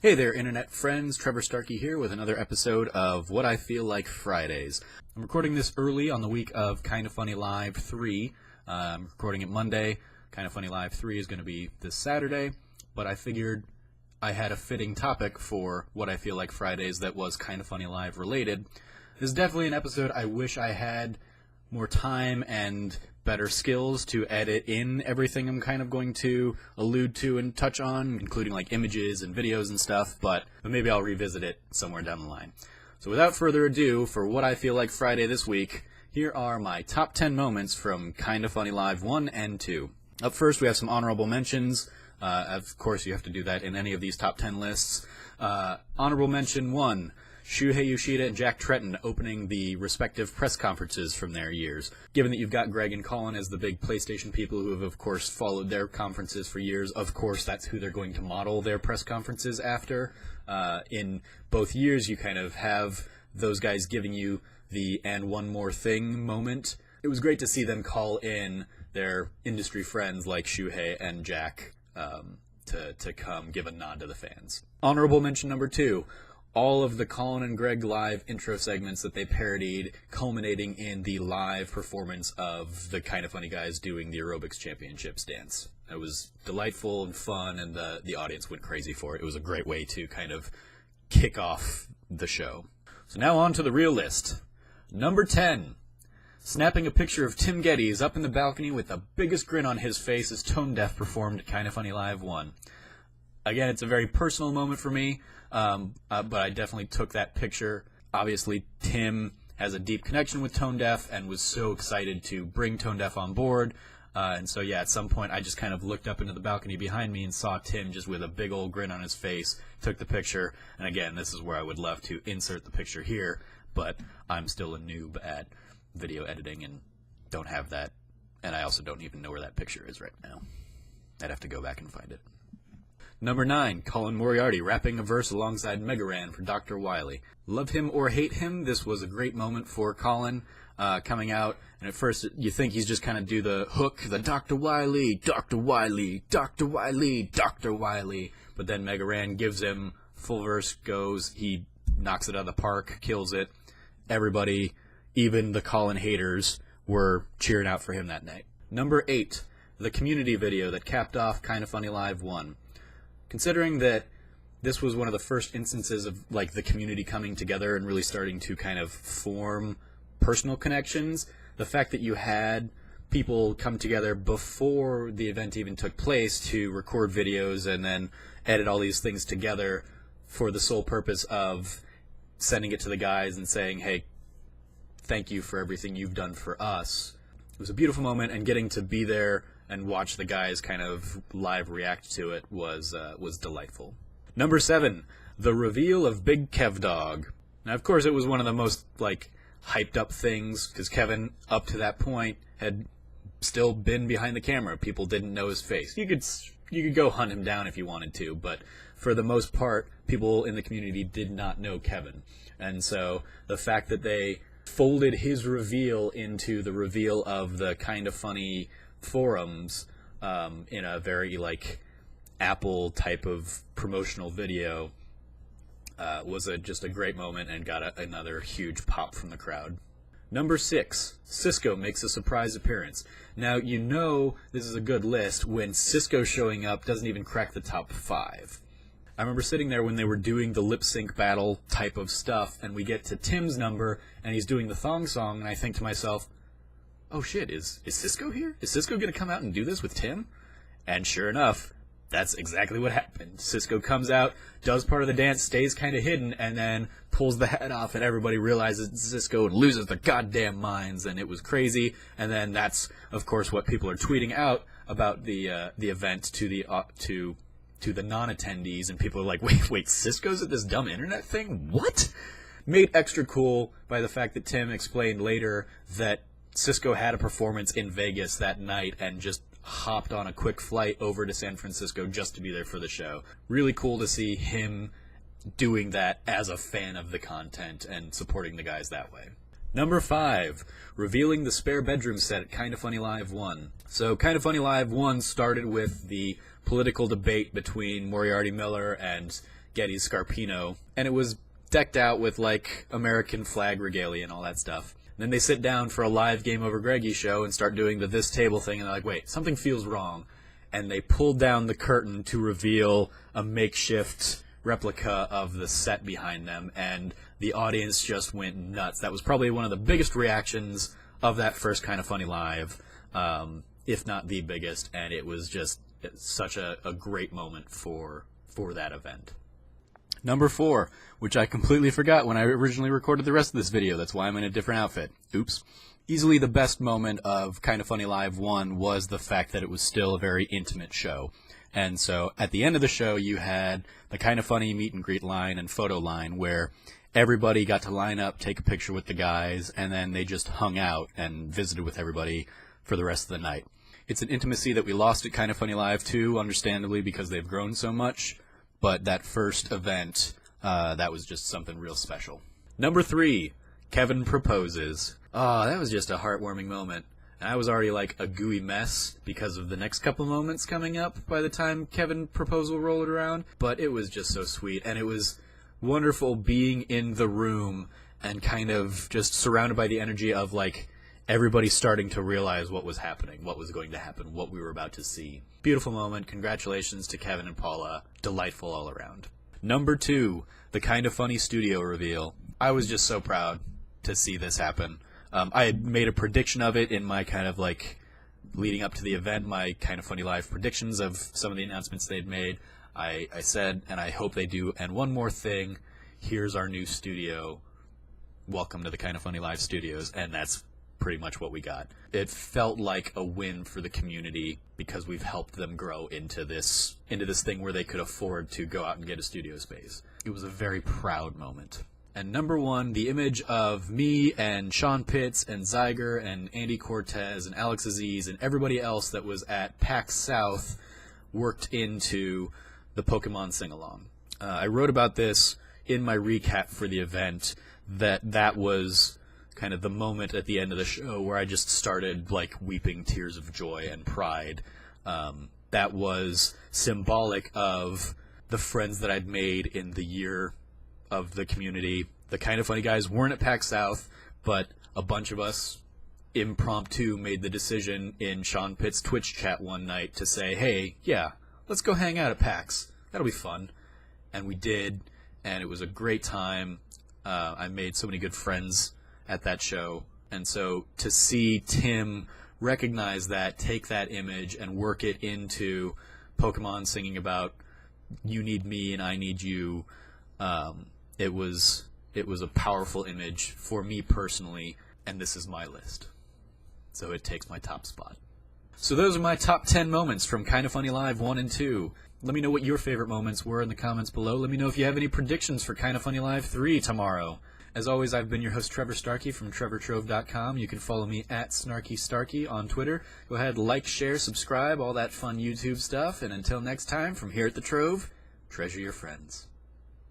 Hey there, internet friends. Trevor Starkey here with another episode of What I Feel Like Fridays. I'm recording this early on the week of Kinda Funny Live 3. I'm recording it Monday. Kinda Funny Live 3 is going to be this Saturday, but I figured I had a fitting topic for What I Feel Like Fridays that was Kinda Funny Live related. This is definitely an episode I wish I had more time and better skills to edit in everything I'm kind of going to allude to and touch on, including like images and videos and stuff, but maybe I'll revisit it somewhere down the line. So without further ado, for What I Feel Like Friday this week, here are my top 10 moments from Kinda Funny Live 1 and 2. Up first, we have some honorable mentions. Of course, you have to do that in any of these top 10 lists. Honorable mention 1. Shuhei Yoshida and Jack Tretton opening the respective press conferences from their years. Given that you've got Greg and Colin as the big PlayStation people who have, of course, followed their conferences for years, of course, that's who they're going to model their press conferences after. In both years, you kind of have those guys giving you the "and one more thing" moment. It was great to see them call in their industry friends like Shuhei and Jack to come give a nod to the fans. Honorable mention number 2. All of the Colin and Greg live intro segments that they parodied, culminating in the live performance of the Kinda Funny guys doing the aerobics championships dance. It was delightful and fun, and the audience went crazy for it. It was a great way to kind of kick off the show. So now on to the real list. Number 10. Snapping a picture of Tim Gettys up in the balcony with the biggest grin on his face as Tone Deaf performed Kinda Funny Live 1. Again, it's a very personal moment for me, but I definitely took that picture. Obviously, Tim has a deep connection with Tone Deaf and was so excited to bring Tone Deaf on board. And so, yeah, at some point, I just kind of looked up into the balcony behind me and saw Tim just with a big old grin on his face, took the picture. And again, this is where I would love to insert the picture here, but I'm still a noob at video editing and don't have that. And I also don't even know where that picture is right now. I'd have to go back and find it. Number 9, Colin Moriarty rapping a verse alongside Mega Ran for Dr. Wily. Love him or hate him, this was a great moment for Colin coming out. And at first you think he's just kind of do the hook, the Dr. Wily, Dr. Wily, Dr. Wily, Dr. Wily. But then Mega Ran gives him full verse, goes, he knocks it out of the park, kills it. Everybody, even the Colin haters, were cheering out for him that night. Number 8, the community video that capped off Kinda Funny Live 1. Considering that this was one of the first instances of like the community coming together and really starting to kind of form personal connections, the fact that you had people come together before the event even took place to record videos and then edit all these things together for the sole purpose of sending it to the guys and saying, hey, thank you for everything you've done for us. It was a beautiful moment, and getting to be there and watch the guys kind of live react to it was delightful. Number 7, the reveal of Big Kev Dog. Now, of course, it was one of the most like hyped up things because Kevin, up to that point, had still been behind the camera. People didn't know his face. You could go hunt him down if you wanted to, but for the most part, people in the community did not know Kevin. And so the fact that they folded his reveal into the reveal of the Kinda Funny forums in a very like Apple type of promotional video was just a great moment and got another huge pop from the crowd. Number 6, Cisco makes a surprise appearance. Now, you know this is a good list when Cisco showing up doesn't even crack the top 5. I remember sitting there when they were doing the lip sync battle type of stuff, and we get to Tim's number, and he's doing the thong song, and I think to myself, oh shit, is Cisco here? Is Cisco going to come out and do this with Tim? And sure enough, that's exactly what happened. Cisco comes out, does part of the dance, stays kind of hidden, and then pulls the hat off, and everybody realizes it's Cisco and loses their goddamn minds, and it was crazy. And then that's, of course, what people are tweeting out about the event to the non-attendees, and people are like, wait, Cisco's at this dumb internet thing? What? Made extra cool by the fact that Tim explained later that Cisco had a performance in Vegas that night and just hopped on a quick flight over to San Francisco just to be there for the show. Really cool to see him doing that as a fan of the content and supporting the guys that way. Number 5, revealing the spare bedroom set at Kinda Funny Live 1. So Kinda Funny Live 1 started with the political debate between Moriarty Miller and Gettys-Scarpino, and it was decked out with, like, American flag regalia and all that stuff. And then they sit down for a live Game Over Greggy show and start doing the This Table thing, and they're like, wait, something feels wrong. And they pulled down the curtain to reveal a makeshift replica of the set behind them, and the audience just went nuts. That was probably one of the biggest reactions of that first Kinda Funny Live, if not the biggest, and it was just such a great moment for that event. Number 4, which I completely forgot when I originally recorded the rest of this video. That's why I'm in a different outfit. Oops. Easily the best moment of Kinda Funny Live 1 was the fact that it was still a very intimate show. And so at the end of the show, you had the Kinda Funny meet and greet line and photo line where everybody got to line up, take a picture with the guys, and then they just hung out and visited with everybody for the rest of the night. It's an intimacy that we lost at Kinda Funny Live 2, understandably, because they've grown so much. But that first event, that was just something real special. Number 3, Kevin proposes. Oh, that was just a heartwarming moment. And I was already like a gooey mess because of the next couple moments coming up by the time Kevin proposal rolled around. But it was just so sweet. And it was wonderful being in the room and kind of just surrounded by the energy of like everybody starting to realize what was happening, what was going to happen, what we were about to see. Beautiful moment. Congratulations to Kevin and Paula. Delightful all around. Number 2, the Kinda Funny studio reveal. I was just so proud to see this happen. I had made a prediction of it in my kind of like leading up to the event, my Kinda Funny Live predictions of some of the announcements they'd made. I said, and I hope they do, and one more thing, here's our new studio. Welcome to the Kinda Funny Live studios, and that's pretty much what we got. It felt like a win for the community because we've helped them grow into this thing where they could afford to go out and get a studio space. It was a very proud moment. And number 1, the image of me and Sean Pitts and Zyger and Andy Cortez and Alex Aziz and everybody else that was at PAX South worked into the Pokemon sing-along. I wrote about this in my recap for the event, that was kind of the moment at the end of the show where I just started like weeping tears of joy and pride. That was symbolic of the friends that I'd made in the year of the community. The Kinda Funny guys weren't at PAX South, but a bunch of us impromptu made the decision in Sean Pitt's Twitch chat one night to say, hey, yeah, let's go hang out at PAX. That'll be fun. And we did, and it was a great time. I made so many good friends at that show. And so to see Tim recognize that, take that image, and work it into Pokemon singing about you need me and I need you, it was a powerful image for me personally, and this is my list. So it takes my top spot. So those are my top 10 moments from Kinda Funny Live 1 and 2. Let me know what your favorite moments were in the comments below. Let me know if you have any predictions for Kinda Funny Live 3 tomorrow. As always, I've been your host, Trevor Starkey from TrevorTrove.com. You can follow me at SnarkyStarkey on Twitter. Go ahead, like, share, subscribe, all that fun YouTube stuff. And until next time, from here at the Trove, treasure your friends.